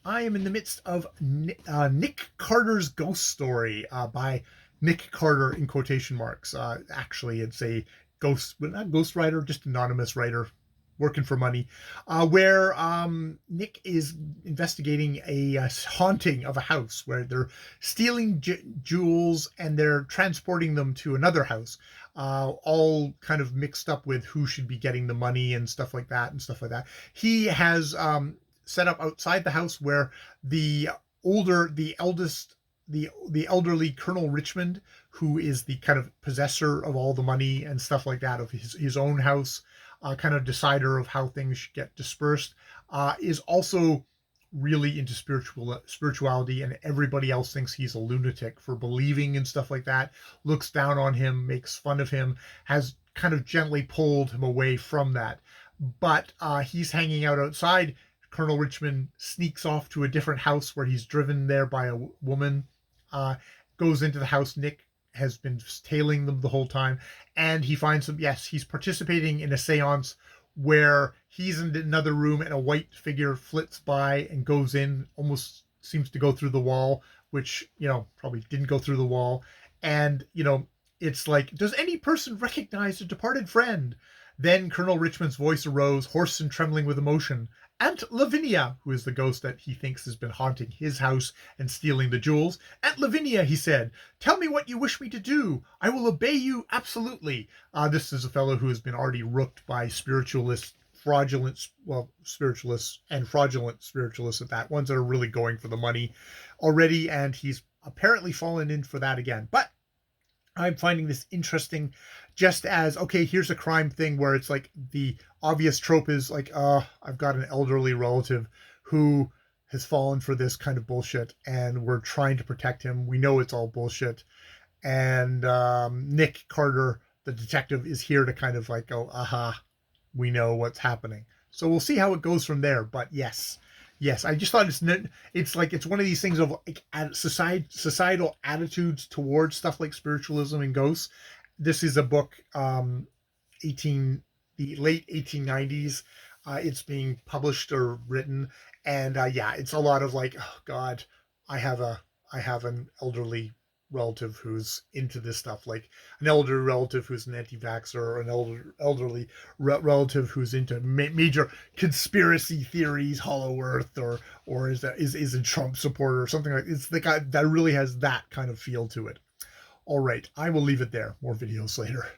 I am in the midst of Nick Carter's ghost story by Nick Carter in quotation marks. Actually, it's a ghost, but not ghost writer, just anonymous writer working for money, where Nick is investigating a haunting of a house where they're stealing jewels and they're transporting them to another house, all kind of mixed up with who should be getting the money and stuff like that and stuff like that. He has set up outside the house where the elderly Colonel Richmond, who is the kind of possessor of all the money and stuff like that of his own house, kind of decider of how things should get dispersed, is also really into spirituality, and everybody else thinks he's a lunatic for believing and stuff like that, looks down on him, makes fun of him, has kind of gently pulled him away from that. But he's hanging out outside. Colonel Richmond sneaks off to a different house where he's driven there by a woman, goes into the house. Nick has been tailing them the whole time, and he finds them. Yes, he's participating in a seance where he's in another room and a white figure flits by and goes in, almost seems to go through the wall, which, probably didn't go through the wall. And, it's like, does any person recognize a departed friend? Then Colonel Richmond's voice arose, hoarse and trembling with emotion. Aunt Lavinia, who is the ghost that he thinks has been haunting his house and stealing the jewels. Aunt Lavinia, he said, tell me what you wish me to do. I will obey you absolutely. This is a fellow who has been already rooked by spiritualists, spiritualists and fraudulent spiritualists at that, ones that are really going for the money already, and he's apparently fallen in for that again. But I'm finding this interesting, just as, okay, here's a crime thing where it's like the obvious trope is like, I've got an elderly relative who has fallen for this kind of bullshit and we're trying to protect him. We know it's all bullshit. And Nick Carter, the detective, is here to kind of like go, aha, we know what's happening. So we'll see how it goes from there. But yes, I just thought it's one of these things of like societal attitudes towards stuff like spiritualism and ghosts. This is a book, the late 1890s. It's being published or written, and it's a lot of like, oh God, I have an elderly relative who's into this stuff, like an elderly relative who's an anti-vaxxer, or an elderly relative who's into major conspiracy theories, Hollow Earth, or is a Trump supporter or something like. It's the guy that really has that kind of feel to it. All right, I will leave it there. More videos later.